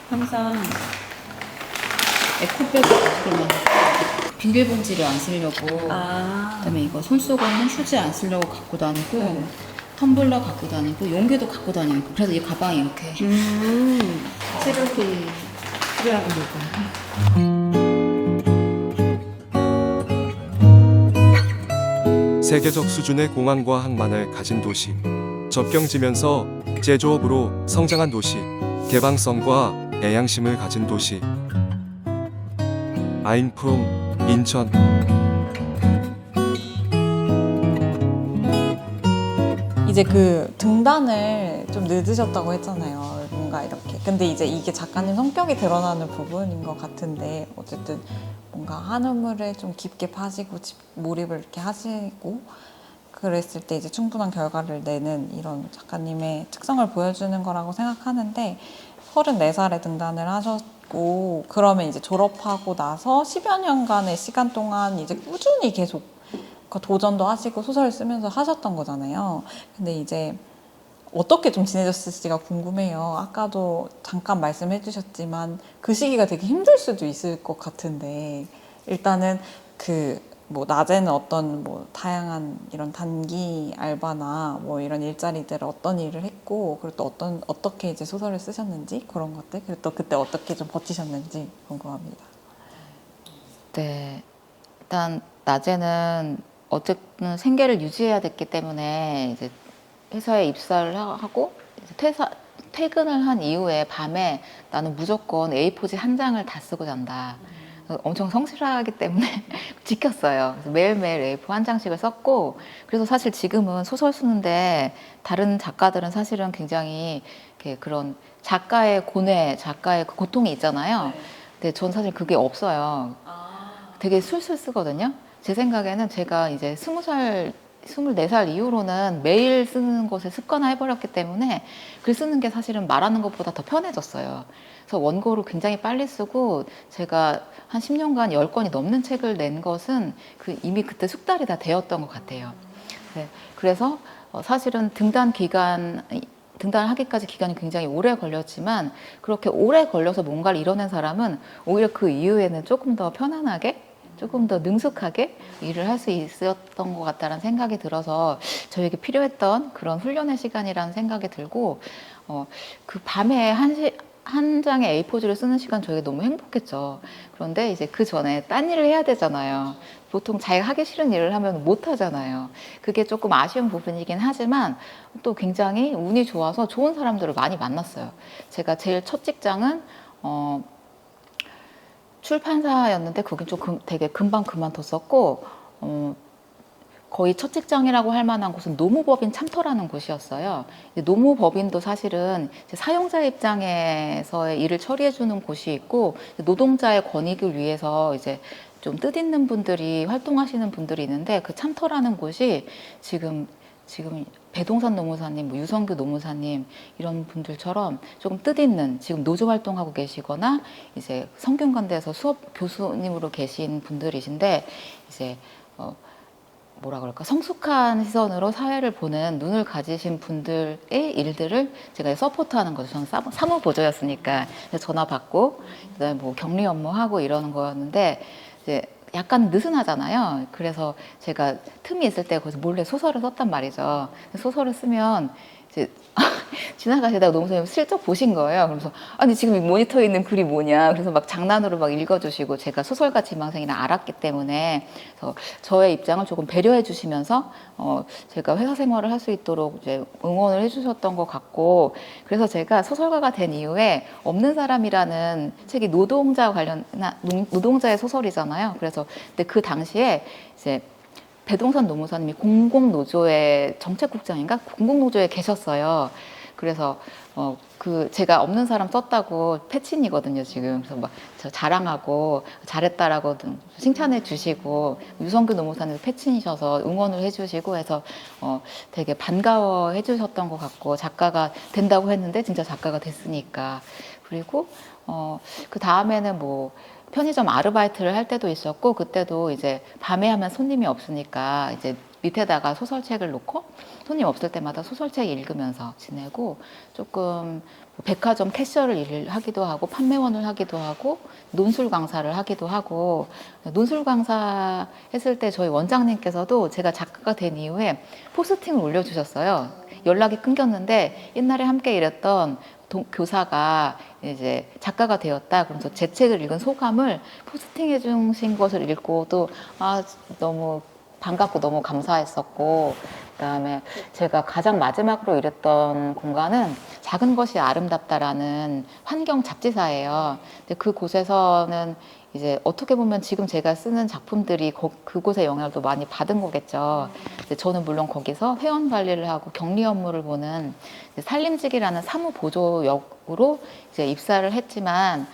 항상 에코백 그러면 비닐봉지를 안 쓰려고 그다음에 이거 손 쏘고 있는 휴지 안 쓰려고 갖고 다니고 텀블러 갖고 다니고 용기도 갖고 다니고 그래서 이 가방이 이렇게 체력이 필요하고 세계적 수준의 공항과 항만을 가진 도시, 접경지면서 제조업으로 성장한 도시, 개방성과 애양심을 가진 도시. 아인프롬 인천. 이제 그 등단을 좀 늦으셨다고 했잖아요. 뭔가 이렇게. 근데 이제 이게 작가님 성격이 드러나는 부분인 것 같은데 어쨌든 뭔가 한우물을 좀 깊게 파시고 몰입을 이렇게 하시고 그랬을 때 이제 충분한 결과를 내는 이런 작가님의 특성을 보여주는 거라고 생각하는데 34살에 등단을 하셨고 그러면 이제 졸업하고 나서 10여 년간의 시간 동안 이제 꾸준히 계속 도전도 하시고 소설을 쓰면서 하셨던 거잖아요. 근데 이제 어떻게 좀 지내셨을지가 궁금해요. 아까도 잠깐 말씀해 주셨지만 그 시기가 되게 힘들 수도 있을 것 같은데 일단은 뭐 낮에는 어떤 뭐 다양한 이런 단기 알바나 뭐 이런 일자리들 어떤 일을 했고 그리고 또 어떻게 이제 소설을 쓰셨는지 그런 것들 그리고 또 그때 어떻게 좀 버티셨는지 궁금합니다. 네, 일단 낮에는 어쨌든 생계를 유지해야 됐기 때문에 이제 회사에 입사를 하고 이제 퇴근을 한 이후에 밤에 나는 무조건 A4지 한 장을 다 쓰고 잔다. 엄청 성실하기 때문에 지켰어요. 그래서 매일매일 A4 한 장씩을 썼고 그래서 사실 지금은 소설 쓰는데 다른 작가들은 사실은 굉장히 이렇게 그런 작가의 고뇌, 작가의 그 고통이 있잖아요. 근데 전 사실 그게 없어요. 되게 술술 쓰거든요. 제 생각에는 제가 이제 20살, 24살 이후로는 매일 쓰는 것을 습관화해버렸기 때문에 글 쓰는 게 사실은 말하는 것보다 더 편해졌어요. 그래서 원고를 굉장히 빨리 쓰고 제가 한 10년간 10권이 넘는 책을 낸 것은 이미 그때 숙달이 다 되었던 것 같아요. 네, 그래서 사실은 등단하기까지 기간이 굉장히 오래 걸렸지만 그렇게 오래 걸려서 뭔가를 이뤄낸 사람은 오히려 그 이후에는 조금 더 편안하게 조금 더 능숙하게 일을 할 수 있었던 것 같다는 생각이 들어서 저에게 필요했던 그런 훈련의 시간이라는 생각이 들고 그 밤에 한 장의 A4지를 쓰는 시간 저에게 너무 행복했죠. 그런데 이제 그 전에 딴 일을 해야 되잖아요. 보통 자기가 하기 싫은 일을 하면 못 하잖아요. 그게 조금 아쉬운 부분이긴 하지만 또 굉장히 운이 좋아서 좋은 사람들을 많이 만났어요. 제가 제일 첫 직장은 출판사였는데 거긴 좀 되게 금방 그만뒀었고 거의 첫 직장이라고 할 만한 곳은 노무법인 참터라는 곳이었어요. 노무법인도 사실은 사용자 입장에서의 일을 처리해주는 곳이 있고 노동자의 권익을 위해서 이제 좀 뜻있는 분들이 활동하시는 분들이 있는데 그 참터라는 곳이 지금 배동산 노무사님, 뭐 유성규 노무사님 이런 분들처럼 조금 뜻있는 지금 노조 활동하고 계시거나 이제 성균관대에서 수업 교수님으로 계신 분들이신데 이제 뭐라 그럴까 성숙한 시선으로 사회를 보는 눈을 가지신 분들의 일들을 제가 서포트하는 거죠. 저는 사무보조였으니까 전화 받고 그다음에 뭐 격리 업무하고 이러는 거였는데 이제 약간 느슨하잖아요. 그래서 제가 틈이 있을 때 거기서 몰래 소설을 썼단 말이죠. 소설을 쓰면 이제 지나가시다가 노무사님 슬쩍 보신 거예요. 그래서 아니 지금 이 모니터에 있는 글이 뭐냐. 그래서 막 장난으로 막 읽어주시고 제가 소설가 지망생이라 알았기 때문에 그래서 저의 입장을 조금 배려해 주시면서 제가 회사 생활을 할 수 있도록 이제 응원을 해주셨던 것 같고 그래서 제가 소설가가 된 이후에 없는 사람이라는 책이 노동자의 소설이잖아요. 그래서 근데 그 당시에 이제 배동산 노무사님이 공공노조의 정책국장인가 공공노조에 계셨어요. 그래서 제가 없는 사람 썼다고 패친이거든요 지금. 그래서 막 저 자랑하고 잘했다라고 칭찬해 주시고 유성규 노무사님도 패친이셔서 응원을 해주시고 해서 되게 반가워해 주셨던 것 같고 작가가 된다고 했는데 진짜 작가가 됐으니까. 그리고 그 다음에는 뭐 편의점 아르바이트를 할 때도 있었고 그때도 이제 밤에 하면 손님이 없으니까 이제 밑에다가 소설책을 놓고 손님 없을 때마다 소설책 읽으면서 지내고 조금 백화점 캐셔를 일을 하기도 하고 판매원을 하기도 하고 논술 강사를 하기도 하고 논술 강사 했을 때 저희 원장님께서도 제가 작가가 된 이후에 포스팅을 올려주셨어요. 연락이 끊겼는데 옛날에 함께 일했던 교사가 이제 작가가 되었다. 그러면서 제 책을 읽은 소감을 포스팅해 주신 것을 읽고 또 너무 반갑고 너무 감사했었고 그다음에 제가 가장 마지막으로 일했던 공간은 작은 것이 아름답다라는 환경 잡지사예요. 근데 그곳에서는 이제 어떻게 보면 지금 제가 쓰는 작품들이 그곳의 영향을 또 많이 받은 거겠죠. 이제 저는 물론 거기서 회원 관리를 하고 격리 업무를 보는 살림직이라는 사무보조역으로 이제 입사를 했지만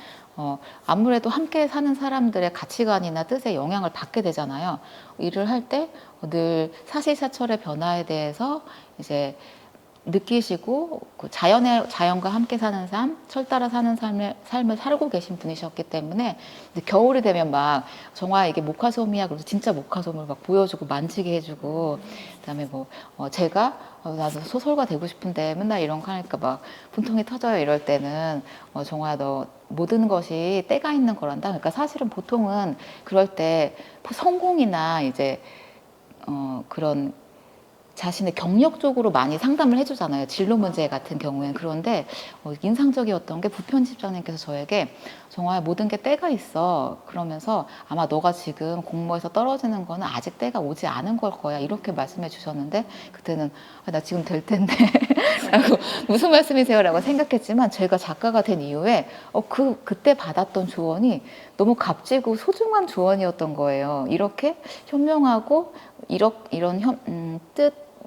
아무래도 함께 사는 사람들의 가치관이나 뜻에 영향을 받게 되잖아요. 일을 할 때 늘 사시사철의 변화에 대해서 이제 느끼시고 그 자연과 함께 사는 삶, 철 따라 사는 삶을 살고 계신 분이셨기 때문에 겨울이 되면 막 정화 이게 모카솜이야 그래서 진짜 모카솜을 막 보여주고 만지게 해주고 그다음에 제가 나도 소설가 되고 싶은데 맨날 이런 거 하니까 막 분통이 터져요. 이럴 때는 정화야 너 모든 것이 때가 있는 거란다. 그러니까 사실은 보통은 그럴 때 성공이나 이제 그런 자신의 경력 쪽으로 많이 상담을 해주잖아요. 진로 문제 같은 경우에는. 그런데 인상적이었던 게 부편집장님께서 저에게 정말 모든 게 때가 있어. 그러면서 아마 너가 지금 공모에서 떨어지는 거는 아직 때가 오지 않은 걸 거야. 이렇게 말씀해 주셨는데 그때는 나 지금 될 텐데 라고 무슨 말씀이세요? 라고 생각했지만 제가 작가가 된 이후에 그때 받았던 조언이 너무 값지고 소중한 조언이었던 거예요. 이렇게 현명하고 이런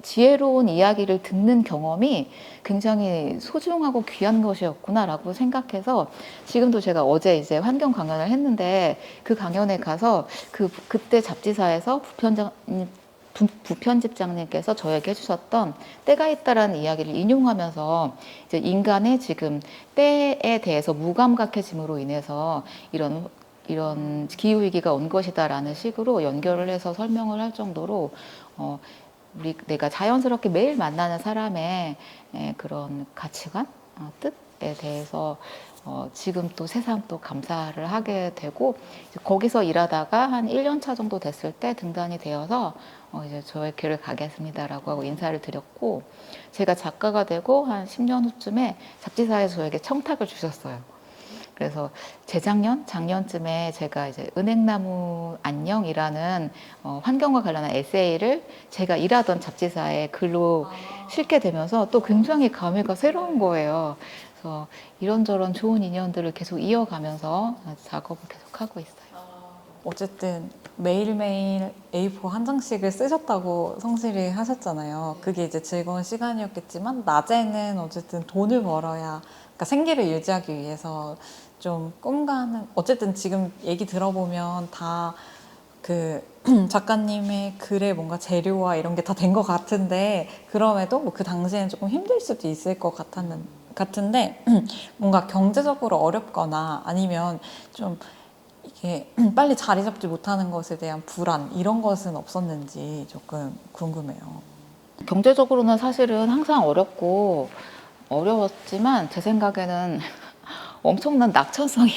지혜로운 이야기를 듣는 경험이 굉장히 소중하고 귀한 것이었구나라고 생각해서 지금도 제가 어제 이제 환경 강연을 했는데 그 강연에 가서 그때 잡지사에서 부편집장님께서 저에게 해주셨던 때가 있다라는 이야기를 인용하면서 이제 인간의 지금 때에 대해서 무감각해짐으로 인해서 이런 기후위기가 온 것이다라는 식으로 연결을 해서 설명을 할 정도로 내가 자연스럽게 매일 만나는 사람의 그런 가치관, 뜻에 대해서 지금 또 새삼 또 감사를 하게 되고 거기서 일하다가 한 1년 차 정도 됐을 때 등단이 되어서 이제 저의 길을 가겠습니다라고 하고 인사를 드렸고 제가 작가가 되고 한 10년 후쯤에 잡지사에서 저에게 청탁을 주셨어요. 그래서 작년쯤에 제가 이제 은행나무 안녕이라는 환경과 관련한 에세이를 제가 일하던 잡지사에 글로 실게 되면서 또 굉장히 감회가 새로운 거예요. 그래서 이런저런 좋은 인연들을 계속 이어가면서 작업을 계속 하고 있어요. 어쨌든 매일매일 A4 한 장씩을 쓰셨다고 성실히 하셨잖아요. 그게 이제 즐거운 시간이었겠지만 낮에는 어쨌든 돈을 벌어야 그러니까 생계를 유지하기 위해서 좀 꿈가는 어쨌든 지금 얘기 들어보면 다 그 작가님의 글에 뭔가 재료와 이런 게 다 된 것 같은데 그럼에도 뭐 그 당시에는 조금 힘들 수도 있을 것 같은데 뭔가 경제적으로 어렵거나 아니면 좀 이게 빨리 자리 잡지 못하는 것에 대한 불안 이런 것은 없었는지 조금 궁금해요. 경제적으로는 사실은 항상 어려웠지만 제 생각에는 엄청난 낙천성이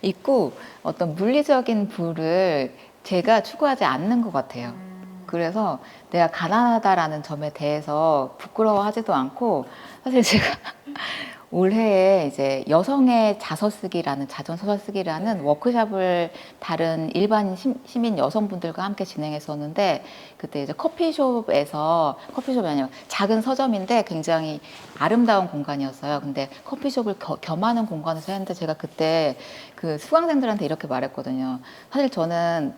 있고 어떤 물리적인 부를 제가 추구하지 않는 것 같아요. 그래서 내가 가난하다라는 점에 대해서 부끄러워하지도 않고 사실 제가 올해에 이제 여성의 자전 소설 쓰기라는 워크숍을 다른 일반 시민 여성분들과 함께 진행했었는데 그때 이제 커피숍이 아니라 작은 서점인데 굉장히 아름다운 공간이었어요. 근데 커피숍을 겸하는 공간에서 했는데 제가 그때 그 수강생들한테 이렇게 말했거든요. 사실 저는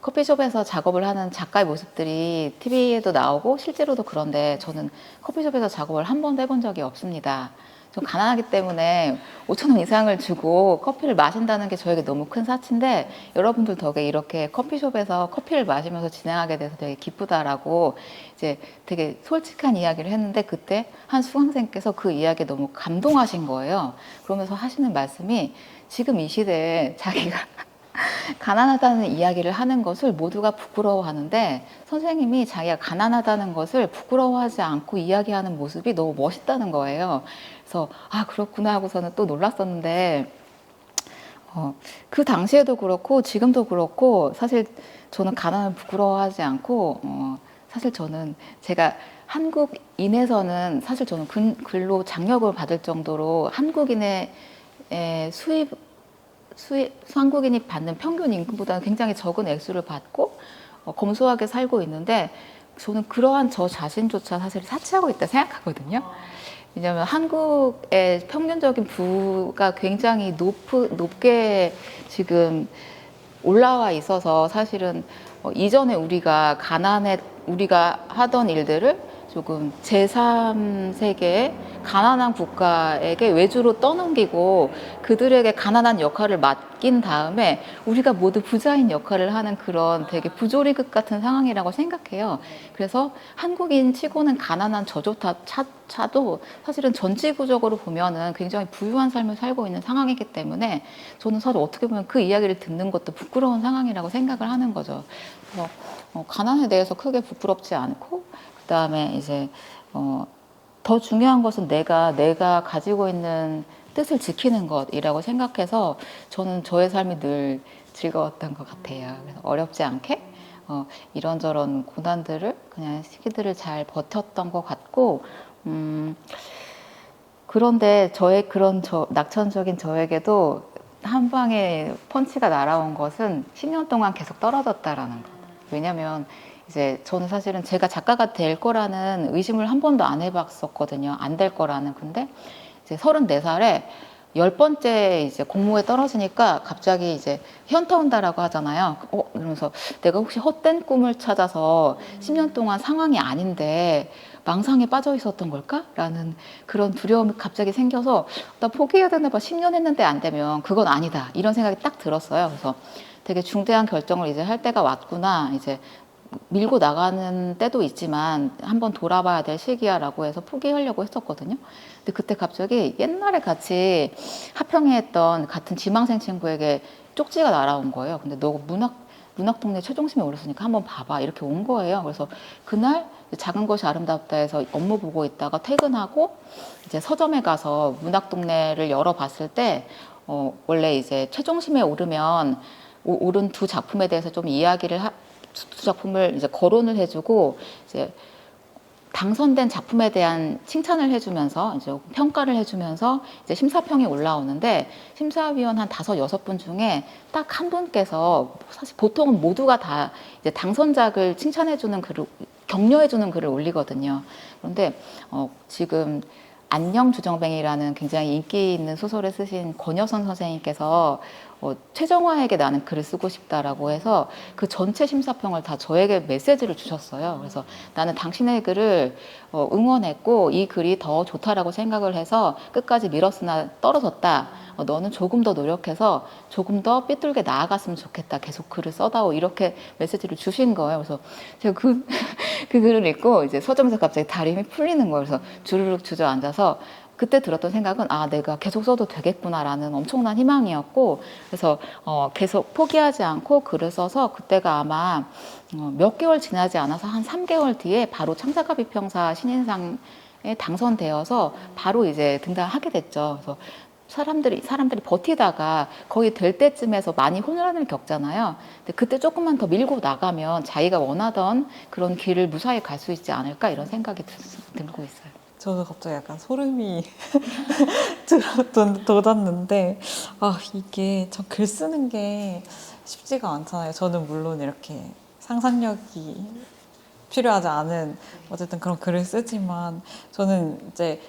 커피숍에서 작업을 하는 작가의 모습들이 TV에도 나오고 실제로도 그런데 저는 커피숍에서 작업을 한 번도 해본 적이 없습니다. 좀 가난하기 때문에 5,000원 이상을 주고 커피를 마신다는 게 저에게 너무 큰 사치인데 여러분들 덕에 이렇게 커피숍에서 커피를 마시면서 진행하게 돼서 되게 기쁘다라고 이제 되게 솔직한 이야기를 했는데 그때 한 수강생께서 그 이야기에 너무 감동하신 거예요. 그러면서 하시는 말씀이 지금 이 시대에 자기가 가난하다는 이야기를 하는 것을 모두가 부끄러워하는데 선생님이 자기가 가난하다는 것을 부끄러워하지 않고 이야기하는 모습이 너무 멋있다는 거예요. 그래서 아 그렇구나 하고서는 또 놀랐었는데 그 당시에도 그렇고 지금도 그렇고 사실 저는 가난을 부끄러워하지 않고 사실 저는 제가 한국인에서는 사실 저는 근로 장려금을 받을 정도로 한국인의 한국인이 받는 평균 임금보다는 굉장히 적은 액수를 받고 검소하게 살고 있는데 저는 그러한 저 자신조차 사실 사치하고 있다 생각하거든요. 왜냐하면 한국의 평균적인 부가 굉장히 높게 지금 올라와 있어서 사실은 이전에 우리가 하던 일들을 조금 제3세계의 가난한 국가에게 외주로 떠넘기고 그들에게 가난한 역할을 맡긴 다음에 우리가 모두 부자인 역할을 하는 그런 되게 부조리급 같은 상황이라고 생각해요. 그래서 한국인 치고는 가난한 저조차도 사실은 전지구적으로 보면은 굉장히 부유한 삶을 살고 있는 상황이기 때문에 저는 사실 어떻게 보면 그 이야기를 듣는 것도 부끄러운 상황이라고 생각을 하는 거죠. 그래서 가난에 대해서 크게 부끄럽지 않고 그다음에 이제 더 중요한 것은 내가 가지고 있는 뜻을 지키는 것이라고 생각해서 저는 저의 삶이 늘 즐거웠던 것 같아요. 그래서 어렵지 않게 이런저런 고난들을 그냥 시기들을 잘 버텼던 것 같고 그런데 저의 그런 낙천적인 저에게도 한 방에 펀치가 날아온 것은 10년 동안 계속 떨어졌다라는 거. 왜냐면 이제 저는 사실은 제가 작가가 될 거라는 의심을 한 번도 안 해봤었거든요. 안 될 거라는. 근데 이제 34살에 10번째 이제 공모에 떨어지니까 갑자기 이제 현타 온다라고 하잖아요. 이러면서 내가 혹시 헛된 꿈을 찾아서 10년 동안 상황이 아닌데 망상에 빠져 있었던 걸까? 라는 그런 두려움이 갑자기 생겨서 나 포기해야 되나 봐. 10년 했는데 안 되면 그건 아니다. 이런 생각이 딱 들었어요. 그래서 되게 중대한 결정을 이제 할 때가 왔구나. 이제 밀고 나가는 때도 있지만 한번 돌아봐야 될 시기야라고 해서 포기하려고 했었거든요. 근데 그때 갑자기 옛날에 같이 하평회 했던 같은 지망생 친구에게 쪽지가 날아온 거예요. 근데 너 문학 동네 최종심에 올랐으니까 한번 봐봐 이렇게 온 거예요. 그래서 그날 작은 것이 아름답다 해서 업무 보고 있다가 퇴근하고 이제 서점에 가서 문학 동네를 열어봤을 때 원래 이제 최종심에 오르면 오른 두 작품에 대해서 좀 두 작품을 이제 거론을 해주고 이제 당선된 작품에 대한 칭찬을 해주면서 이제 평가를 해주면서 이제 심사평이 올라오는데 심사위원 한 5-6분 중에 딱 한 분께서 사실 보통은 모두가 다 이제 당선작을 칭찬해주는 글을 격려해주는 글을 올리거든요. 그런데 지금 안녕 주정뱅이라는 굉장히 인기 있는 소설을 쓰신 권여선 선생님께서 최정화에게 나는 글을 쓰고 싶다라고 해서 그 전체 심사평을 다 저에게 메시지를 주셨어요. 그래서 나는 당신의 글을 응원했고 이 글이 더 좋다라고 생각을 해서 끝까지 밀었으나 떨어졌다. 너는 조금 더 노력해서 조금 더 삐뚤게 나아갔으면 좋겠다. 계속 글을 써다오. 이렇게 메시지를 주신 거예요. 그래서 제가 그 글을 읽고 이제 서점에서 갑자기 다리 풀리는 거예요. 그래서 주르륵 주저앉아서 그때 들었던 생각은 내가 계속 써도 되겠구나라는 엄청난 희망이었고 그래서 계속 포기하지 않고 글을 써서 그때가 아마 몇 개월 지나지 않아서 한 3개월 뒤에 바로 창작가 비평사 신인상에 당선되어서 바로 이제 등단하게 됐죠. 그래서 사람들이 버티다가 거의 될 때쯤에서 많이 혼란을 겪잖아요. 근데 그때 조금만 더 밀고 나가면 자기가 원하던 그런 길을 무사히 갈 수 있지 않을까 이런 생각이 들고 있어요. 저도 갑자기 약간 소름이 돋았는데 이게 참 글 쓰는 게 쉽지가 않잖아요. 저는 물론 이렇게 상상력이 필요하지 않은 어쨌든 그런 글을 쓰지만 저는 이제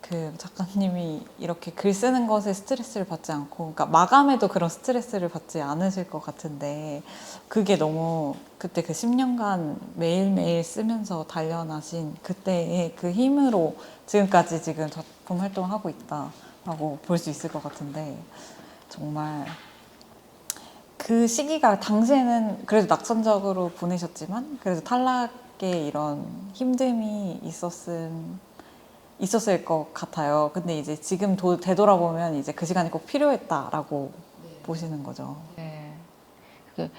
그 작가님이 이렇게 글 쓰는 것에 스트레스를 받지 않고 그러니까 마감에도 그런 스트레스를 받지 않으실 것 같은데 그게 너무 그때 그 10년간 매일매일 쓰면서 단련하신 그때의 그 힘으로 지금까지 지금 작품 활동을 하고 있다라고 볼 수 있을 것 같은데 정말 그 시기가 당시에는 그래도 낙천적으로 보내셨지만 그래도 탈락의 이런 힘듦이 있었을 것 같아요. 근데 이제 지금 되돌아보면 이제 그 시간이 꼭 필요했다라고 보시는 거죠. 네. 그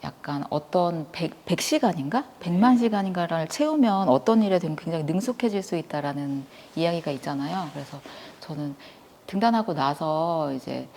약간 어떤 100시간인가? 100만 시간인가를 채우면 어떤 일에 되면 굉장히 능숙해질 수 있다라는 이야기가 있잖아요. 그래서 저는 등단하고 나서 이제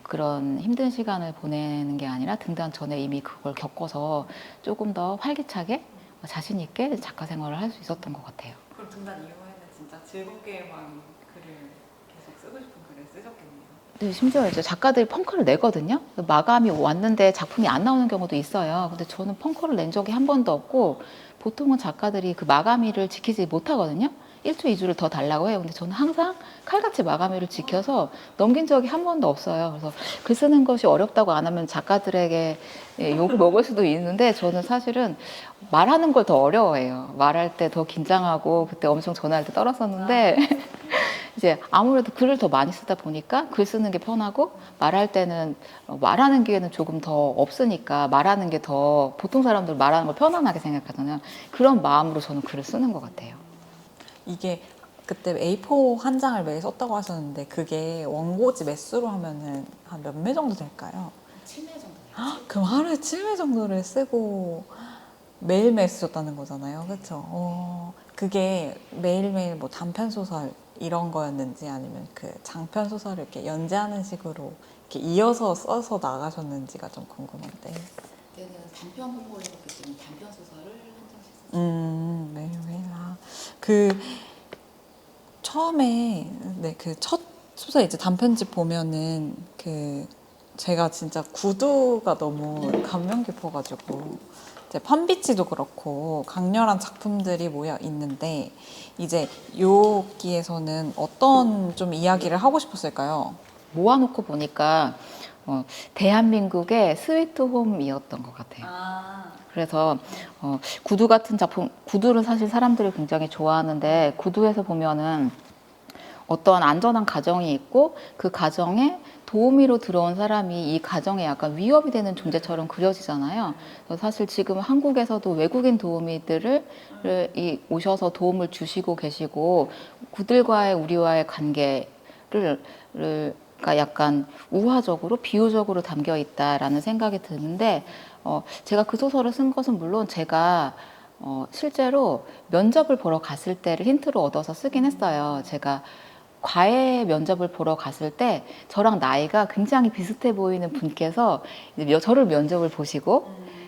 그런 힘든 시간을 보내는 게 아니라 등단 전에 이미 그걸 겪어서 조금 더 활기차게 자신 있게 작가 생활을 할 수 있었던 것 같아요. 그럼 등단 이후에는 진짜 즐겁게만 글을 계속 쓰고 싶은 글을 쓰셨겠네요. 근데 심지어 이제 작가들이 펑크를 내거든요. 마감이 왔는데 작품이 안 나오는 경우도 있어요. 근데 저는 펑크를 낸 적이 한 번도 없고 보통은 작가들이 그 마감일을 지키지 못하거든요. 1주, 2주를 더 달라고 해요. 근데 저는 항상 칼같이 마감일을 지켜서 넘긴 적이 한 번도 없어요. 그래서 글 쓰는 것이 어렵다고 안 하면 작가들에게 욕을 먹을 수도 있는데 저는 사실은 말하는 걸 더 어려워해요. 말할 때 더 긴장하고 그때 엄청 전화할 때 떨었었는데 이제 아무래도 글을 더 많이 쓰다 보니까 글 쓰는 게 편하고 말할 때는 말하는 기회는 조금 더 없으니까 말하는 게 더 보통 사람들 말하는 걸 편안하게 생각하잖아요. 그런 마음으로 저는 글을 쓰는 것 같아요. 이게 그때 A4 한 장을 매일 썼다고 하셨는데 그게 원고지 매수로 하면은 한 몇 매 정도 될까요? 7회 정도. 그럼 하루에 7회 정도를 쓰고 매일매일 쓰셨다는 거잖아요. 그렇죠? 그게 매일매일 뭐 단편 소설 이런 거였는지 아니면 그 장편 소설을 이렇게 연재하는 식으로 이렇게 이어서 써서 나가셨는지가 좀 궁금한데. 그때는 단편 홍보를 했기 때문에 단편 소설을 한 장씩 썼어요. 매일매일. 그 처음에 그 첫 소설 이제 단편집 보면은 그 제가 진짜 구두가 너무 감명 깊어가지고 이제 판비치도 그렇고 강렬한 작품들이 모여 있는데 이제 여기에서는 어떤 좀 이야기를 하고 싶었을까요? 모아놓고 보니까 대한민국의 스위트홈이었던 것 같아요. 그래서 구두 같은 작품, 구두를 사실 사람들이 굉장히 좋아하는데 구두에서 보면은 어떠한 안전한 가정이 있고 그 가정에 도우미로 들어온 사람이 이 가정에 약간 위협이 되는 존재처럼 그려지잖아요. 그래서 사실 지금 한국에서도 외국인 도우미들을 오셔서 도움을 주시고 계시고 그들과의 우리와의 관계를 가 약간 우화적으로 비유적으로 담겨 있다라는 생각이 드는데 제가 그 소설을 쓴 것은 물론 제가 실제로 면접을 보러 갔을 때를 힌트로 얻어서 쓰긴 했어요. 제가 과외 면접을 보러 갔을 때 저랑 나이가 굉장히 비슷해 보이는 분께서 이제 저를 면접을 보시고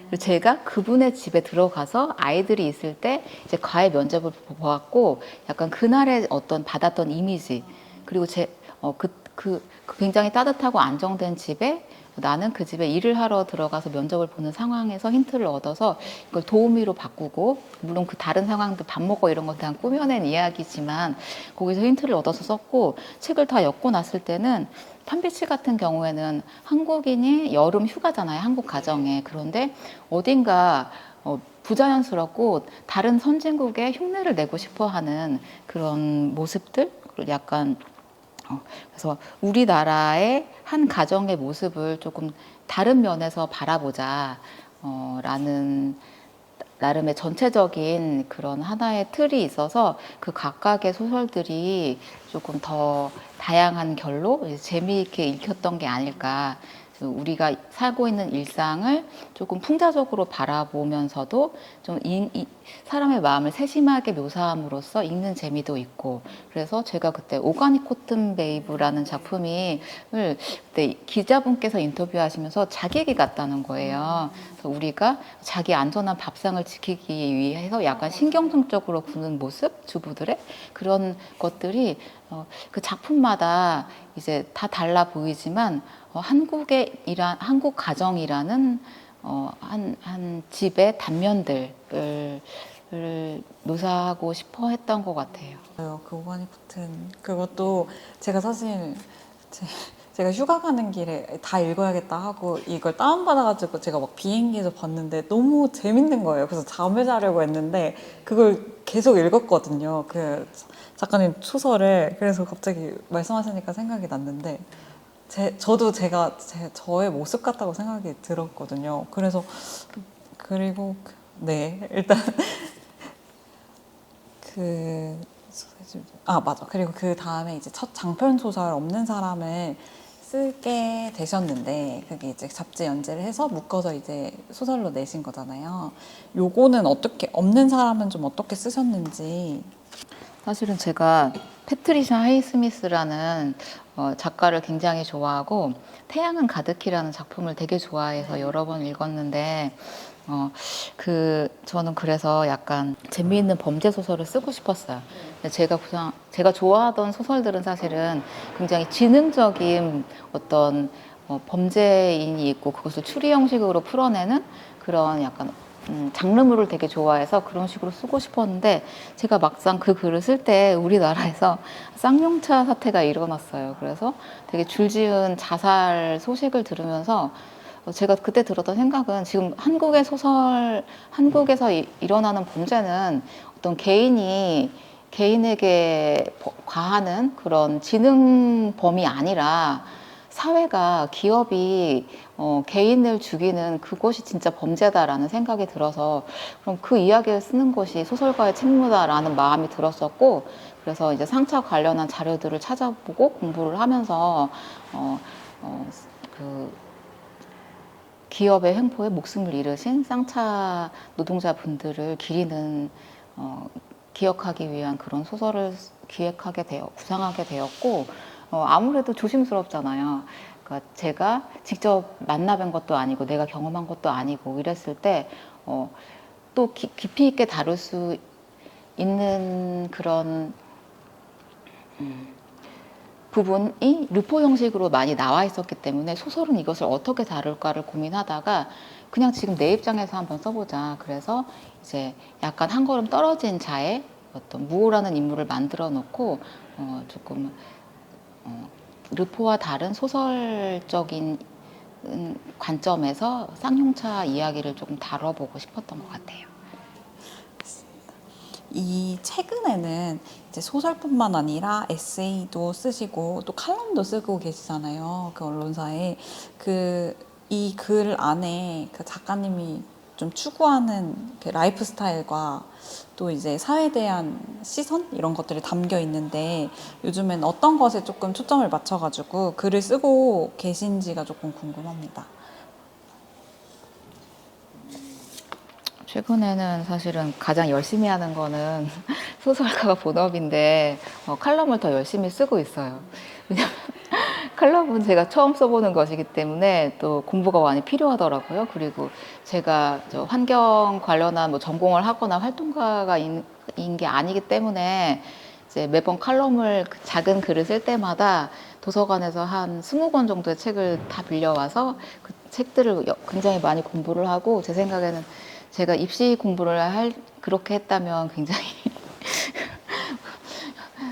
그리고 제가 그분의 집에 들어가서 아이들이 있을 때 이제 과외 면접을 보았고 약간 그날의 어떤 받았던 이미지 그리고 그 굉장히 따뜻하고 안정된 집에 나는 그 집에 일을 하러 들어가서 면접을 보는 상황에서 힌트를 얻어서 이걸 도우미로 바꾸고 물론 그 다른 상황도 밥 먹고 이런 것 다 꾸며낸 이야기지만 거기서 힌트를 얻어서 썼고 책을 다 엮고 났을 때는 판비치 같은 경우에는 한국인이 여름 휴가잖아요. 한국 가정에. 그런데 어딘가 부자연스럽고 다른 선진국에 흉내를 내고 싶어하는 그런 모습들 약간 그래서 우리나라의 한 가정의 모습을 조금 다른 면에서 바라보자 라는 나름의 전체적인 그런 하나의 틀이 있어서 그 각각의 소설들이 조금 더 다양한 결로 재미있게 읽혔던 게 아닐까. 우리가 살고 있는 일상을 조금 풍자적으로 바라보면서도 좀 사람의 마음을 세심하게 묘사함으로써 읽는 재미도 있고 그래서 제가 그때 오가닉 코튼 베이브라는 작품을 그때 기자분께서 인터뷰하시면서 자기 얘기 같다는 거예요. 그래서 우리가 자기 안전한 밥상을 지키기 위해서 약간 신경성적으로 구는 모습 주부들의 그런 것들이 그 작품마다 이제 다 달라 보이지만 한국 가정이라는 한 집의 단면들을 묘사하고 싶어 했던 것 같아요. 그 오가닉 코튼 그것도 제가 사실 제가 휴가 가는 길에 다 읽어야겠다 하고 이걸 다운받아가지고 제가 막 비행기에서 봤는데 너무 재밌는 거예요. 그래서 잠을 자려고 했는데 그걸 계속 읽었거든요. 그 작가님 소설을. 그래서 갑자기 말씀하시니까 생각이 났는데 저도 저의 모습 같다고 생각이 들었거든요. 그리고 일단 맞아. 그리고 그 다음에 이제 첫 장편 소설 없는 사람을 쓰게 되셨는데 그게 이제 잡지 연재를 해서 묶어서 이제 소설로 내신 거잖아요. 요거는 어떻게 없는 사람은 좀 어떻게 쓰셨는지. 사실은 제가 패트리샤 하이스미스라는 작가를 굉장히 좋아하고 태양은 가득히라는 작품을 되게 좋아해서 여러 번 읽었는데 저는 그래서 약간 재미있는 범죄 소설을 쓰고 싶었어요. 근데 제가 좋아하던 소설들은 사실은 굉장히 지능적인 어떤 범죄인이 있고 그것을 추리 형식으로 풀어내는 그런 약간 장르물을 되게 좋아해서 그런 식으로 쓰고 싶었는데 제가 막상 그 글을 쓸 때 우리나라에서 쌍용차 사태가 일어났어요. 그래서 되게 줄지은 자살 소식을 들으면서 제가 그때 들었던 생각은 지금 한국에서 일어나는 범죄는 어떤 개인에게 과하는 그런 지능범이 아니라 사회가 기업이 개인을 죽이는 그것이 진짜 범죄다라는 생각이 들어서 그럼 그 이야기를 쓰는 것이 소설가의 책무다라는 마음이 들었었고 그래서 이제 쌍차 관련한 자료들을 찾아보고 공부를 하면서 그 기업의 횡포에 목숨을 잃으신 쌍차 노동자분들을 기리는 기억하기 위한 그런 소설을 구상하게 되었고 아무래도 조심스럽잖아요. 그러니까 제가 직접 만나뵌 것도 아니고 내가 경험한 것도 아니고 이랬을 때 또 깊이 있게 다룰 수 있는 그런 부분이 르포 형식으로 많이 나와 있었기 때문에 소설은 이것을 어떻게 다룰까를 고민하다가 그냥 지금 내 입장에서 한번 써보자. 그래서 이제 약간 한 걸음 떨어진 자의 어떤 무호라는 인물을 만들어 놓고 조금 르포와 다른 소설적인 관점에서 쌍용차 이야기를 조금 다뤄보고 싶었던 것 같아요. 이 최근에는 이제 소설뿐만 아니라 에세이도 쓰시고 또 칼럼도 쓰고 계시잖아요. 그 언론사에 이 글 안에 그 작가님이 좀 추구하는 그 라이프 스타일과 또 이제 사회에 대한 시선 이런 것들이 담겨 있는데 요즘엔 어떤 것에 조금 초점을 맞춰가지고 글을 쓰고 계신지가 조금 궁금합니다. 최근에는 사실은 가장 열심히 하는 거는 소설가가 본업인데 칼럼을 더 열심히 쓰고 있어요. 왜냐면 칼럼은 제가 처음 써보는 것이기 때문에 또 공부가 많이 필요하더라고요. 그리고 제가 환경 관련한 뭐 전공을 하거나 활동가인 게 아니기 때문에 이제 매번 칼럼을 작은 글을 쓸 때마다 도서관에서 한 20권 정도의 책을 다 빌려와서 그 책들을 굉장히 많이 공부를 하고 제 생각에는 제가 입시 공부를 그렇게 했다면 굉장히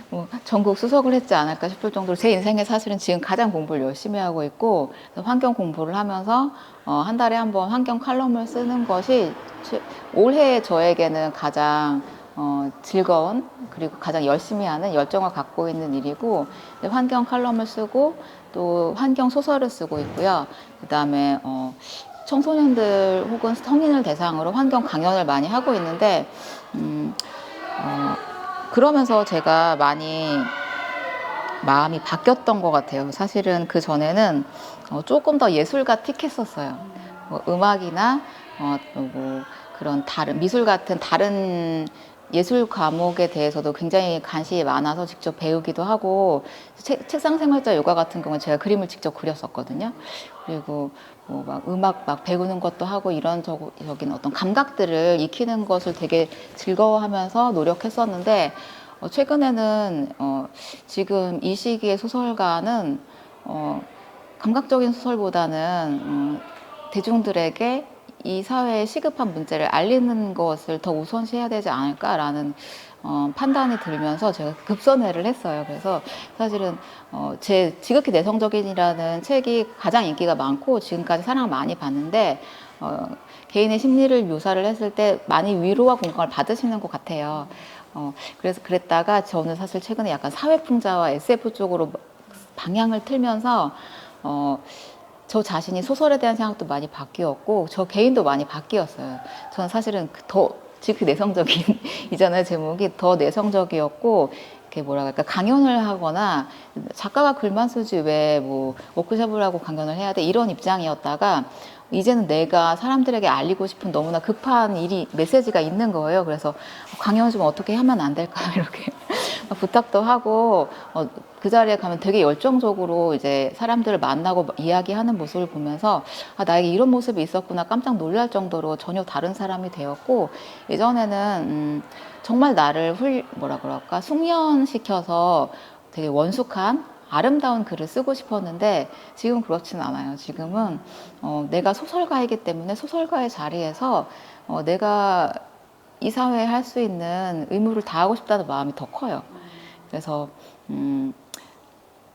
뭐 전국 수석을 했지 않을까 싶을 정도로 제 인생에 사실은 지금 가장 공부를 열심히 하고 있고 환경 공부를 하면서 한 달에 한 번 환경 칼럼을 쓰는 것이 올해 저에게는 가장 즐거운 그리고 가장 열심히 하는 열정을 갖고 있는 일이고 환경 칼럼을 쓰고 또 환경 소설을 쓰고 있고요. 그다음에 청소년들 혹은 성인을 대상으로 환경 강연을 많이 하고 있는데 그러면서 제가 많이 마음이 바뀌었던 것 같아요. 사실은 그 전에는 조금 더 예술가 틱했었어요. 뭐 음악이나 뭐 그런 다른 미술 같은 다른 예술 과목에 대해서도 굉장히 관심이 많아서 직접 배우기도 하고 책상 생활자 요가 같은 경우는 제가 그림을 직접 그렸었거든요. 그리고 뭐 막 음악 막 배우는 것도 하고 이런저긴 어떤 감각들을 익히는 것을 되게 즐거워하면서 노력했었는데 최근에는 지금 이 시기의 소설가는 감각적인 소설보다는 대중들에게 이 사회의 시급한 문제를 알리는 것을 더 우선시해야 되지 않을까라는 판단이 들면서 제가 급선회를 했어요. 그래서 사실은 제 지극히 내성적인이라는 책이 가장 인기가 많고 지금까지 사랑을 많이 받는데 개인의 심리를 묘사를 했을 때 많이 위로와 공감을 받으시는 것 같아요. 그래서 그랬다가 저는 사실 최근에 약간 사회풍자와 SF 쪽으로 방향을 틀면서 저 자신이 소설에 대한 생각도 많이 바뀌었고 저 개인도 많이 바뀌었어요. 저는 사실은 더 지극히 내성적인 이잖아요. 제목이 더 내성적이었고 이렇게 뭐라 그럴까 강연을 하거나 작가가 글만 쓰지 왜 뭐 워크숍을 하고 강연을 해야 돼 이런 입장이었다가 이제는 내가 사람들에게 알리고 싶은 너무나 급한 일이 메시지가 있는 거예요. 그래서 강연 좀 어떻게 하면 안 될까요? 이렇게 부탁도 하고 그 자리에 가면 되게 열정적으로 이제 사람들을 만나고 이야기하는 모습을 보면서 아, 나에게 이런 모습이 있었구나 깜짝 놀랄 정도로 전혀 다른 사람이 되었고 예전에는 정말 나를 뭐라 그럴까 숙련시켜서 되게 원숙한 아름다운 글을 쓰고 싶었는데 지금 그렇진 않아요. 지금은 내가 소설가이기 때문에 소설가의 자리에서 내가 이 사회에 할 수 있는 의무를 다하고 싶다는 마음이 더 커요. 그래서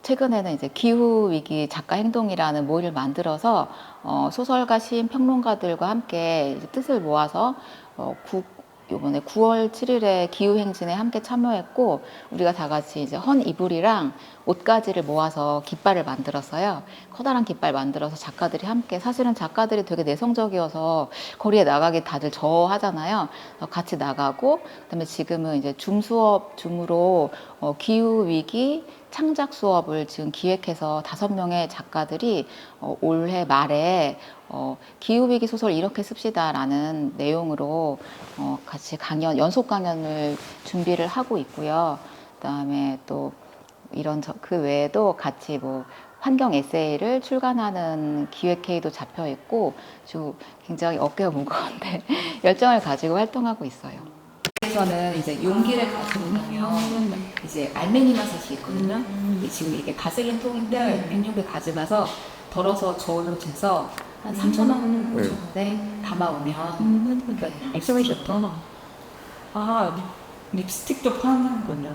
최근에는 이제 기후위기 작가 행동이라는 모임을 만들어서 소설가, 시인, 평론가들과 함께 이제 뜻을 모아서 이번에 9월 7일에 기후행진에 함께 참여했고 우리가 다 같이 이제 헌 이불이랑 옷가지를 모아서 깃발을 만들었어요. 커다란 깃발 만들어서 작가들이 함께 사실은 작가들이 되게 내성적이어서 거리에 나가기 다들 저하잖아요. 같이 나가고 그다음에 지금은 이제 줌으로 기후위기 창작 수업을 지금 기획해서 5명의 작가들이 올해 말에 기후위기 소설 이렇게 씁시다라는 내용으로 같이 연속 강연을 준비를 하고 있고요. 그다음에 또 그 외에도 같이 뭐 환경 에세이를 출간하는 기획회의도 잡혀 있고 굉장히 어깨가 무거운데 열정을 가지고 활동하고 있어요. 에서는 이제 용기를 가지고 가면 이제 알맹이 맛이 있거든요. 지금 이게 가슬린 통인데 백육을 가져가서 덜어서 저울로 재서 한 3,000원 정도에 담아오면 그러니까 액션이 좋다. 립스틱도 파는군요.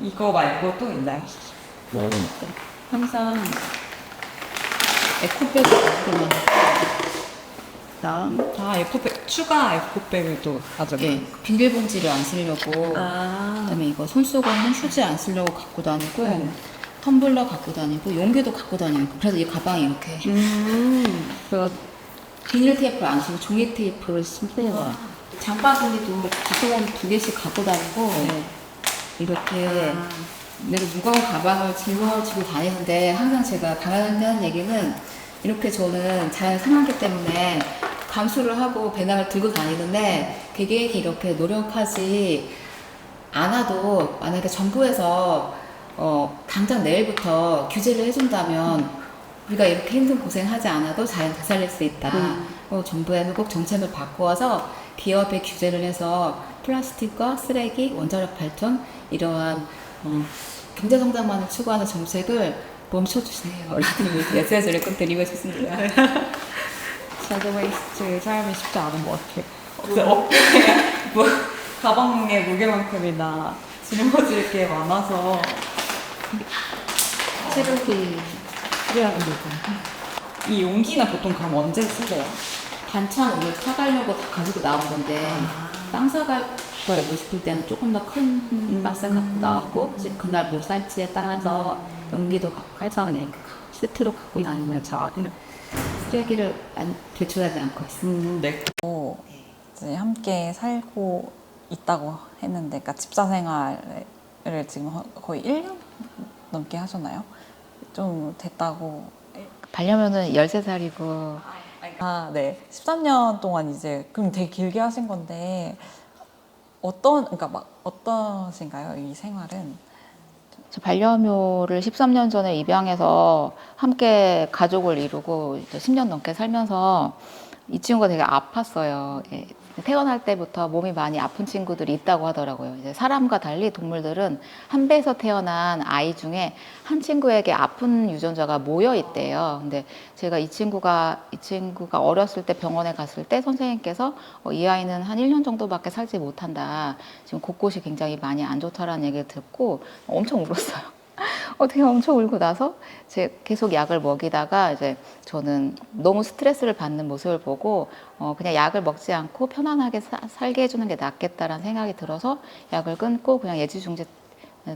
이거 말고 또 있나요? 항상 에코백을 가지고 에코백 추가 에코백을 또 가져가. 예, 비닐봉지를 안 쓰려고 그다음에 이거 손수건은 휴지 안 쓰려고 갖고 다니고 텀블러 갖고 다니고 용기도 갖고 다니고 그래서 이 가방이 이렇게 그래서 비닐 테이프를 안 쓰고 종이 테이프를 쓰고 장바구니도 가져가면 2개씩 갖고 다니고 이렇게 내가 무거운 가방을 짊어지고 다니는데 항상 제가 강연할 때 하는 얘기는 이렇게 저는 자연 상하기 때문에 감수를 하고 배낭을 들고 다니는데 되게 이렇게 노력하지 않아도 만약에 정부에서 당장 내일부터 규제를 해준다면 우리가 이렇게 힘든 고생하지 않아도 자연 되살릴 수 있다. 정부에는 꼭 정책을 바꾸어서 기업에 규제를 해서 플라스틱과 쓰레기, 원자력 발전 이러한 경제성장만을 추구하는 정책을 멈춰주세요. 라는 메시지를 꼭 드리고 싶습니다. 제로 웨이스트 삶이 쉽지 않은 것 같아요. 어깨에 가방의 무게만큼이나 짊어질 게 많아서 체력이 필요한 거죠. 이 용기는 보통 그럼 언제 쓰세요? 반찬 오늘 사가려고 다 가지고 나온 건데 빵 사가고 싶을 때는 조금 더 큰 박스 갖고 나왔고 그날 뭐 살지에 따라서 용기도 갖고 해서 그냥 세트로 갖고 다니면 쓰레기를 배출하지 않고 있습니다. 네. 이제 함께 살고 있다고 했는데, 그러니까 집사 생활을 지금 거의 1년 넘게 하셨나요? 좀 됐다고. 반려묘는 13살이고 네. 13년 동안 이제 그럼 되게 길게 하신 건데 그러니까 어떠신가요? 이 생활은? 저 반려묘를 13년 전에 입양해서 함께 가족을 이루고 이제 10년 넘게 살면서 이 친구가 되게 아팠어요. 예, 태어날 때부터 몸이 많이 아픈 친구들이 있다고 하더라고요. 이제 사람과 달리 동물들은 한 배에서 태어난 아이 중에 한 친구에게 아픈 유전자가 모여 있대요. 근데 제가 이 친구가 어렸을 때 병원에 갔을 때 선생님께서 이 아이는 한 1년 정도밖에 살지 못한다. 지금 곳곳이 굉장히 많이 안 좋다라는 얘기를 듣고 엄청 울었어요. 어떻게 엄청 울고 나서 계속 약을 먹이다가 이제 저는 너무 스트레스를 받는 모습을 보고 그냥 약을 먹지 않고 편안하게 살게 해주는 게 낫겠다라는 생각이 들어서 약을 끊고 그냥 예지중지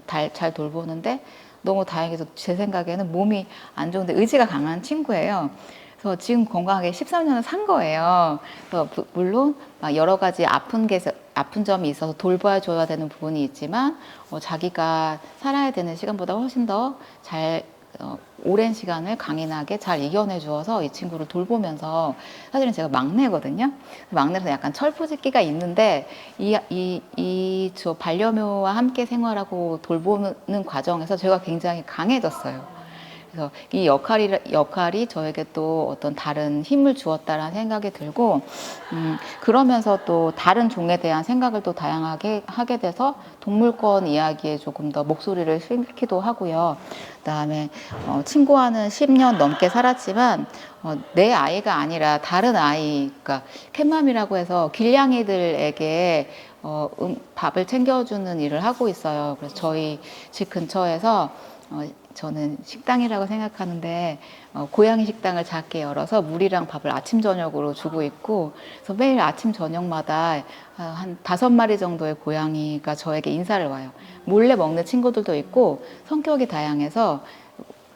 잘 돌보는데 너무 다행히도 제 생각에는 몸이 안 좋은데 의지가 강한 친구예요. 그래서 지금 건강하게 13년을 산 거예요. 그래서 물론 막 여러 가지 아픈 게 아픈 점이 있어서 돌봐줘야 되는 부분이 있지만 자기가 살아야 되는 시간보다 훨씬 더 잘 오랜 시간을 강인하게 잘 이겨내 주어서 이 친구를 돌보면서 사실은 제가 막내거든요. 막내라서 약간 철부지기가 있는데 저 반려묘와 함께 생활하고 돌보는 과정에서 제가 굉장히 강해졌어요. 그래서 이 역할이 저에게 또 어떤 다른 힘을 주었다라는 생각이 들고, 그러면서 또 다른 종에 대한 생각을 또 다양하게 하게 돼서 동물권 이야기에 조금 더 목소리를 실기도 하고요. 그다음에 친구와는 10년 넘게 살았지만 내 아이가 아니라 다른 아이, 그러니까 캣맘이라고 해서 길냥이들에게 밥을 챙겨주는 일을 하고 있어요. 그래서 저희 집 근처에서 저는 식당이라고 생각하는데 고양이 식당을 작게 열어서 물이랑 밥을 아침 저녁으로 주고 있고, 그래서 매일 아침 저녁마다 한 5마리 정도의 고양이가 저에게 인사를 와요. 몰래 먹는 친구들도 있고 성격이 다양해서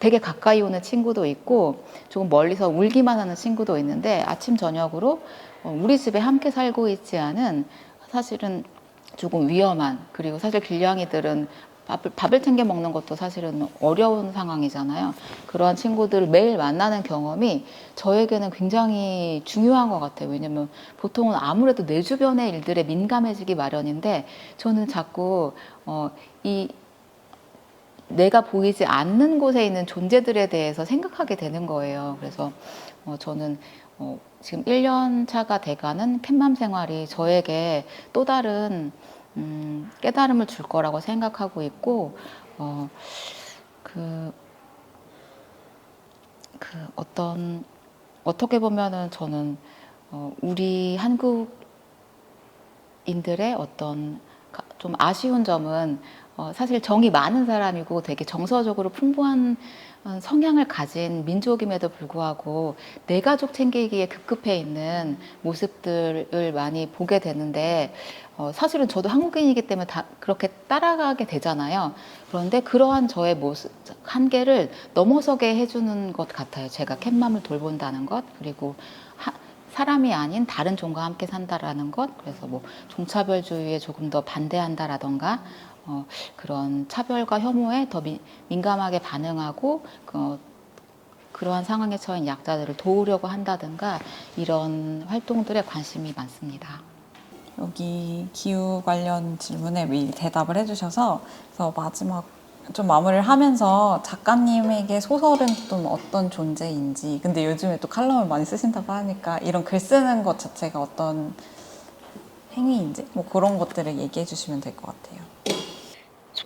되게 가까이 오는 친구도 있고 조금 멀리서 울기만 하는 친구도 있는데, 아침 저녁으로 우리 집에 함께 살고 있지 않은, 사실은 조금 위험한, 그리고 사실 길냥이들은 밥을 챙겨 먹는 것도 사실은 어려운 상황이잖아요. 그러한 친구들을 매일 만나는 경험이 저에게는 굉장히 중요한 것 같아요. 왜냐면 보통은 아무래도 내 주변의 일들에 민감해지기 마련인데, 저는 자꾸 내가 보이지 않는 곳에 있는 존재들에 대해서 생각하게 되는 거예요. 그래서 저는 지금 1년 차가 돼가는 캣맘 생활이 저에게 또 다른 깨달음을 줄 거라고 생각하고 있고, 어떻게 보면은 저는 우리 한국인들의 어떤 좀 아쉬운 점은 사실 정이 많은 사람이고 되게 정서적으로 풍부한 성향을 가진 민족임에도 불구하고 내 가족 챙기기에 급급해 있는 모습들을 많이 보게 되는데, 사실은 저도 한국인이기 때문에 다 그렇게 따라가게 되잖아요. 그런데 그러한 저의 모습, 한계를 넘어서게 해주는 것 같아요. 제가 캣맘을 돌본다는 것, 그리고 사람이 아닌 다른 종과 함께 산다라는 것, 그래서 뭐 종차별주의에 조금 더 반대한다라던가, 그런 차별과 혐오에 더 민감하게 반응하고 그러한 상황에 처한 약자들을 도우려고 한다든가, 이런 활동들에 관심이 많습니다. 여기 기후 관련 질문에 미리 대답을 해주셔서, 그래서 마지막 좀 마무리를 하면서 작가님에게 소설은 좀 어떤 존재인지, 근데 요즘에 또 칼럼을 많이 쓰신다고 하니까 이런 글 쓰는 것 자체가 어떤 행위인지 뭐 그런 것들을 얘기해 주시면 될 것 같아요.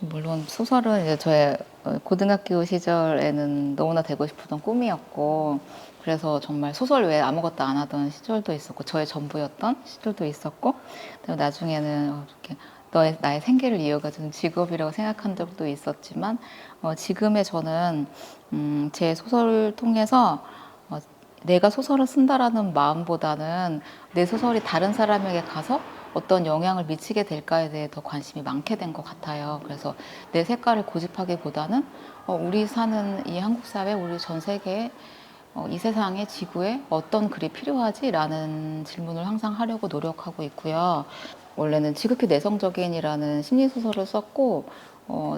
물론 소설은 이제 저의 고등학교 시절에는 너무나 되고 싶었던 꿈이었고, 그래서 정말 소설 외에 아무것도 안 하던 시절도 있었고, 저의 전부였던 시절도 있었고, 그리고 나중에는 이렇게 나의 생계를 이어가는 직업이라고 생각한 적도 있었지만, 지금의 저는 제 소설을 통해서 내가 소설을 쓴다라는 마음보다는 내 소설이 다른 사람에게 가서 어떤 영향을 미치게 될까에 대해 더 관심이 많게 된 것 같아요. 그래서 내 색깔을 고집하기보다는 우리 사는 이 한국 사회, 우리 전 세계에, 이 세상에, 지구에 어떤 글이 필요하지라는 질문을 항상 하려고 노력하고 있고요. 원래는 지극히 내성적인이라는 심리소설을 썼고,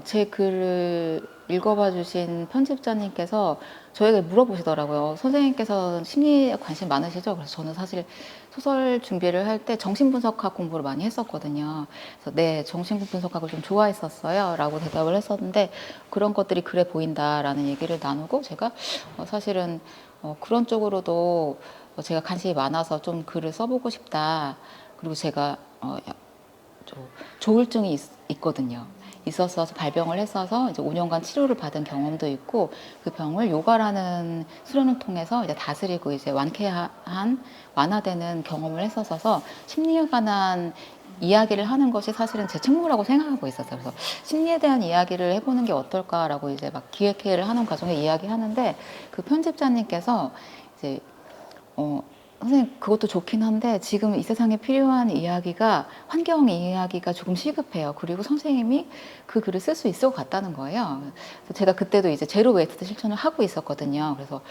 제 글을 읽어봐 주신 편집자님께서 저에게 물어보시더라고요. 선생님께서 심리에 관심 많으시죠? 그래서 저는 사실 소설 준비를 할 때 정신분석학 공부를 많이 했었거든요. 그래서 네, 정신분석학을 좀 좋아했었어요. 라고 대답을 했었는데, 그런 것들이 글에 보인다라는 얘기를 나누고, 제가 사실은 그런 쪽으로도 제가 관심이 많아서 좀 글을 써보고 싶다. 그리고 제가 조울증이 있거든요. 있었어서 발병을 했어서 이제 5년간 치료를 받은 경험도 있고, 그 병을 요가라는 수련을 통해서 이제 다스리고 이제 완화되는 경험을 했었어서 심리에 관한 이야기를 하는 것이 사실은 제 책무라고 생각하고 있었어요. 그래서 심리에 대한 이야기를 해보는 게 어떨까라고 이제 막 기획회의를 하는 과정에 이야기하는데, 그 편집자님께서 이제 선생님, 그것도 좋긴 한데 지금 이 세상에 필요한 이야기가, 환경 이야기가 조금 시급해요. 그리고 선생님이 그 글을 쓸 수 있을 것 같다는 거예요. 그래서 제가 그때도 이제 제로 웨이스트 실천을 하고 있었거든요. 그래서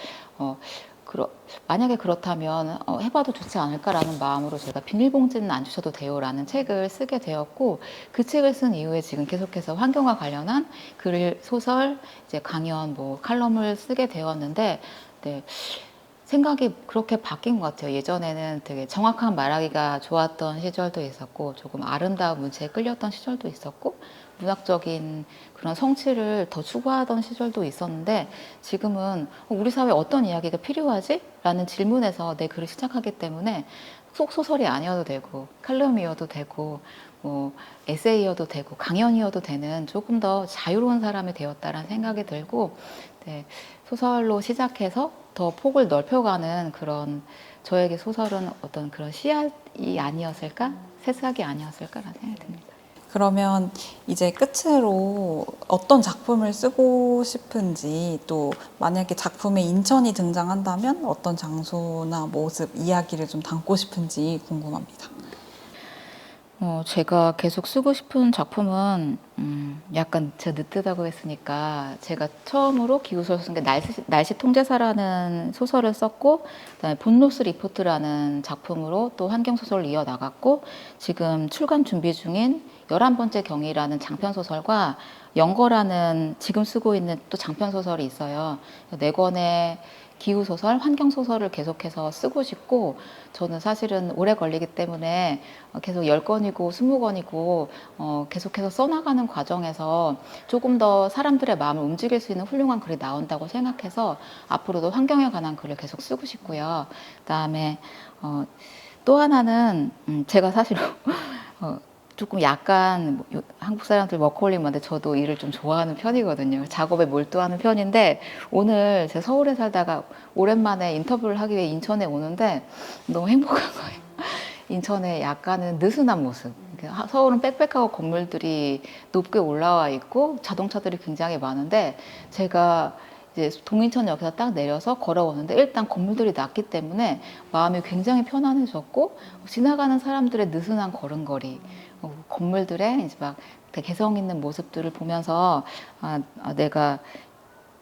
만약에 그렇다면 해봐도 좋지 않을까라는 마음으로 제가 비닐봉지는 안 주셔도 돼요라는 책을 쓰게 되었고, 그 책을 쓴 이후에 지금 계속해서 환경과 관련한 글, 소설, 이제 강연, 뭐 칼럼을 쓰게 되었는데, 네, 생각이 그렇게 바뀐 것 같아요. 예전에는 되게 정확한 말하기가 좋았던 시절도 있었고, 조금 아름다운 문체에 끌렸던 시절도 있었고, 문학적인 그런 성취를 더 추구하던 시절도 있었는데, 지금은 우리 사회에 어떤 이야기가 필요하지? 라는 질문에서 내 글을 시작하기 때문에 속 소설이 아니어도 되고, 칼럼이어도 되고, 뭐 에세이여도 되고, 강연이어도 되는 조금 더 자유로운 사람이 되었다라는 생각이 들고, 네, 소설로 시작해서 더 폭을 넓혀가는 그런, 저에게 소설은 어떤 그런 씨앗이 아니었을까? 새싹이 아니었을까라는 생각이 듭니다. 그러면 이제 끝으로 어떤 작품을 쓰고 싶은지, 또 만약에 작품에 인천이 등장한다면 어떤 장소나 모습, 이야기를 좀 담고 싶은지 궁금합니다. 제가 계속 쓰고 싶은 작품은 약간 제가 늦듯하고 했으니까, 제가 처음으로 기후소설 쓴 게 날씨 통제사라는 소설을 썼고, 그다음에 본로스 리포트라는 작품으로 또 환경소설을 이어나갔고, 지금 출간 준비 중인 11번째 경이라는 장편소설과 영거라는 지금 쓰고 있는 또 장편소설이 있어요. 4권의 기후소설, 환경소설을 계속해서 쓰고 싶고, 저는 사실은 오래 걸리기 때문에 계속 10권이고 20권이고 계속해서 써나가는 과정에서 조금 더 사람들의 마음을 움직일 수 있는 훌륭한 글이 나온다고 생각해서 앞으로도 환경에 관한 글을 계속 쓰고 싶고요. 그다음에 또 하나는 제가 사실 조금 약간 한국 사람들 워커홀릭인데 저도 일을 좀 좋아하는 편이거든요. 작업에 몰두하는 편인데, 오늘 제가 서울에 살다가 오랜만에 인터뷰를 하기 위해 인천에 오는데 너무 행복한 거예요. 인천에 약간은 느슨한 모습. 서울은 빽빽하고 건물들이 높게 올라와 있고 자동차들이 굉장히 많은데, 제가 이제 동인천역에서 딱 내려서 걸어오는데 일단 건물들이 낮기 때문에 마음이 굉장히 편안해졌고, 지나가는 사람들의 느슨한 걸음걸이, 건물들의 이제 막 되게 개성 있는 모습들을 보면서 내가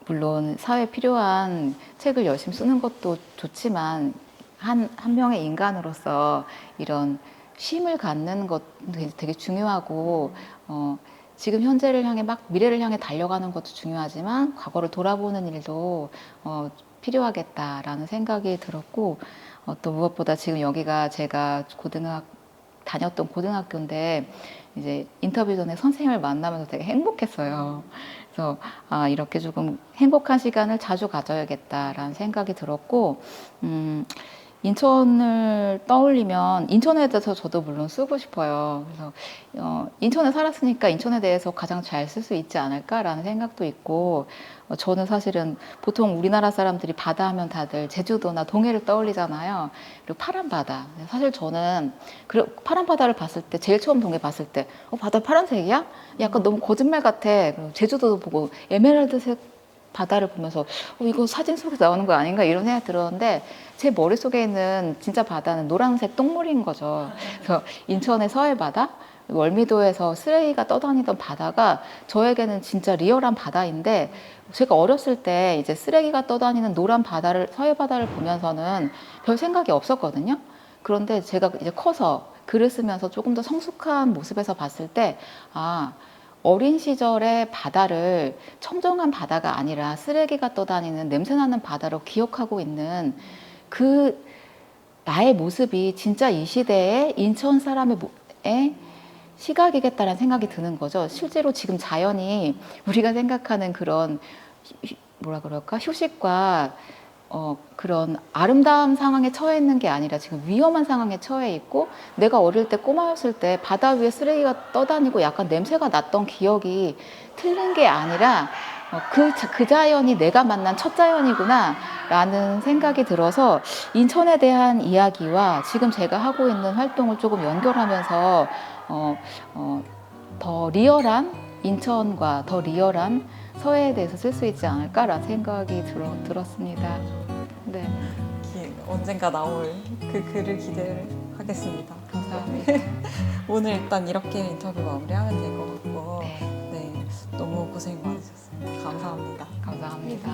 물론 사회에 필요한 책을 열심히 쓰는 것도 좋지만 한 명의 인간으로서 이런 쉼을 갖는 것도 되게 중요하고, 지금 현재를 향해 막 미래를 향해 달려가는 것도 중요하지만 과거를 돌아보는 일도 필요하겠다라는 생각이 들었고, 또 무엇보다 지금 여기가 제가 다녔던 고등학교인데, 이제 인터뷰 전에 선생님을 만나면서 되게 행복했어요. 그래서 이렇게 조금 행복한 시간을 자주 가져야겠다라는 생각이 들었고, 인천을 떠올리면 인천에 대해서 저도 물론 쓰고 싶어요. 그래서 인천에 살았으니까 인천에 대해서 가장 잘 쓸 수 있지 않을까라는 생각도 있고, 저는 사실은 보통 우리나라 사람들이 바다 하면 다들 제주도나 동해를 떠올리잖아요. 그리고 파란 바다. 사실 저는 파란 바다를 봤을 때, 제일 처음 동해 봤을 때 바다 파란색이야? 약간 너무 거짓말 같아. 제주도도 보고 에메랄드색 바다를 보면서 이거 사진 속에 나오는 거 아닌가 이런 생각이 들었는데, 제 머릿속에 있는 진짜 바다는 노란색 똥물인 거죠. 그래서 인천의 서해 바다, 월미도에서 쓰레기가 떠다니던 바다가 저에게는 진짜 리얼한 바다인데, 제가 어렸을 때 이제 쓰레기가 떠다니는 노란 바다를, 서해 바다를 보면서는 별 생각이 없었거든요. 그런데 제가 이제 커서 글을 쓰면서 조금 더 성숙한 모습에서 봤을 때, 어린 시절의 바다를 청정한 바다가 아니라 쓰레기가 떠다니는 냄새나는 바다로 기억하고 있는 그 나의 모습이 진짜 이 시대의 인천 사람의 시각이겠다라는 생각이 드는 거죠. 실제로 지금 자연이 우리가 생각하는 그런 뭐라 그럴까, 휴식과 그런 아름다운 상황에 처해 있는 게 아니라 지금 위험한 상황에 처해 있고, 내가 어릴 때 꼬마였을 때 바다 위에 쓰레기가 떠다니고 약간 냄새가 났던 기억이 틀린 게 아니라 그 자연이 내가 만난 첫 자연이구나 라는 생각이 들어서, 인천에 대한 이야기와 지금 제가 하고 있는 활동을 조금 연결하면서 더 리얼한 인천과 더 리얼한 서해에 대해서 쓸 수 있지 않을까라는 생각이 들었습니다. 네. 언젠가 나올 그 글을 기대를 하겠습니다. 감사합니다. 오늘 일단 이렇게 인터뷰 마무리하면 될 것 같고, 네. 네, 너무 고생 많으셨습니다. 감사합니다. 감사합니다.